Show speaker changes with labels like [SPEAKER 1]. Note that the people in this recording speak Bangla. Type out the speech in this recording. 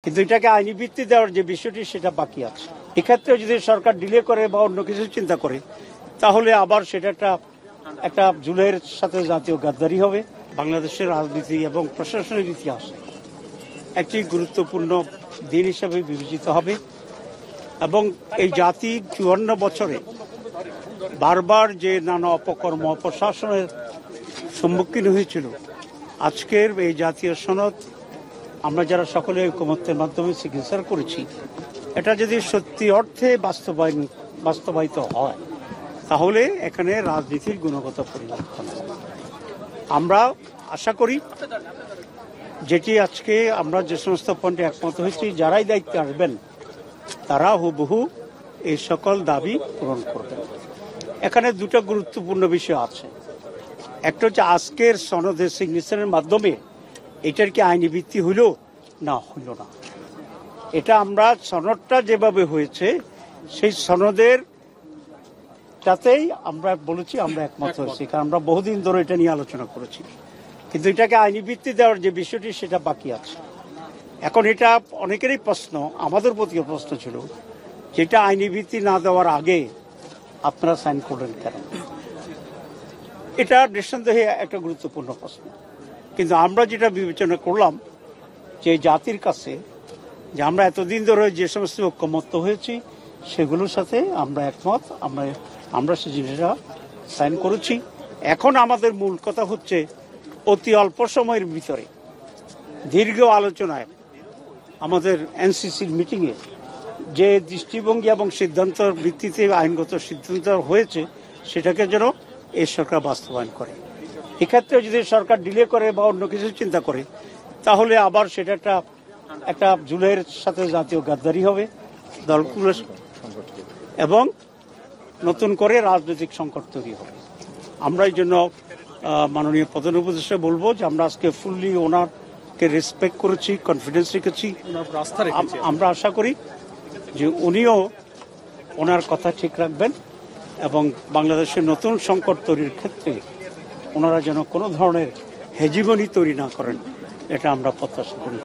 [SPEAKER 1] কিন্তু এটাকে আইনি ভিত্তি দেওয়ার যে বিষয়টি সেটা বাকি আছে। এক্ষেত্রে যদি সরকার ডিলে করে বা অন্য কিছু চিন্তা করে তাহলে আবার সেটা একটা জুলাইয়ের সাথে জাতীয় গাদ্দারি হবে। বাংলাদেশের রাজনীতি এবং প্রশাসনের ইতিহাস একটি গুরুত্বপূর্ণ দিন হিসেবে বিবেচিত হবে এবং এই জাতি ৫৪ বছরে বারবার যে নানা অপকর্ম প্রশাসনের সম্মুখীন হয়েছিল, আজকের এই জাতীয় সনদ আমরা যারা সকলে ঐকমত্যের মাধ্যমে সিগনেচার করেছি, এটা যদি সত্যি অর্থে বাস্তবায়িত হয় তাহলে এখানে রাজনীতির গুণগত পরিবর্তন হবে। আমরা আশা করি যেটি আজকে আমরা যে সমস্ত পয়েন্টে একমত হয়েছি, যারাই দায়িত্বে আসবেন তারা হুবহু এই সকল দাবি পূরণ করবেন। এখানে দুটো গুরুত্বপূর্ণ বিষয় আছে। একটা হচ্ছে আজকের সনদের সিগনেচারের মাধ্যমে এটার কি আইনি ভিত্তি হইল না হইল না, এটা আমরা সনদটা যেভাবে হয়েছে সেই সনদের সাথেই আমরা বলেছি আমরা একমত হয়েছি, কারণ আমরা বহুদিন ধরে এটা নিয়ে আলোচনা করেছি। কিন্তু এটাকে আইনি ভিত্তি দেওয়ার যে বিষয়টি সেটা বাকি আছে। এখন এটা অনেকেরই প্রশ্ন, আমাদের প্রতিও প্রশ্ন ছিল, যেটা আইনি ভিত্তি না দেওয়ার আগে আপনারা সাইন করলেন কেন? এটা নিঃসন্দেহে একটা গুরুত্বপূর্ণ প্রশ্ন। কিন্তু আমরা যেটা বিবেচনা করলাম যে জাতির কাছে যে আমরা এতদিন ধরে যে সমস্ত ঐকমত্য হয়েছি সেগুলোর সাথে আমরা একমত, আমরা সে জিনিসটা সাইন করেছি। এখন আমাদের মূল কথা হচ্ছে অতি অল্প সময়ের ভিতরে দীর্ঘ আলোচনায় আমাদের এনসিসির মিটিংয়ে যে দৃষ্টিভঙ্গি এবং সিদ্ধান্তের ভিত্তিতে আইনগত সিদ্ধান্ত হয়েছে সেটাকে যেন এই সরকার বাস্তবায়ন করে। এক্ষেত্রে যদি সরকার ডিলে করে বা অন্য কিছু চিন্তা করে তাহলে আবার সেটা একটা জুলাইয়ের সাথে জাতীয় গাদ্দারি হবে দলগুলো এবং নতুন করে রাজনৈতিক সংকট তৈরি হবে। আমরা এই জন্য মাননীয় প্রধান উপদেষ্টা বলবো যে আমরা আজকে ফুললি ওনারকে রেসপেক্ট করেছি, কনফিডেন্স রেখেছি। আমরা আশা করি যে উনিও ওনার কথা ঠিক রাখবেন এবং বাংলাদেশের নতুন সংকট তৈরির ক্ষেত্রে ওনারা যেন কোনো ধরনের হেজিমনি তৈরি না করেন, এটা আমরা প্রত্যাশা করি।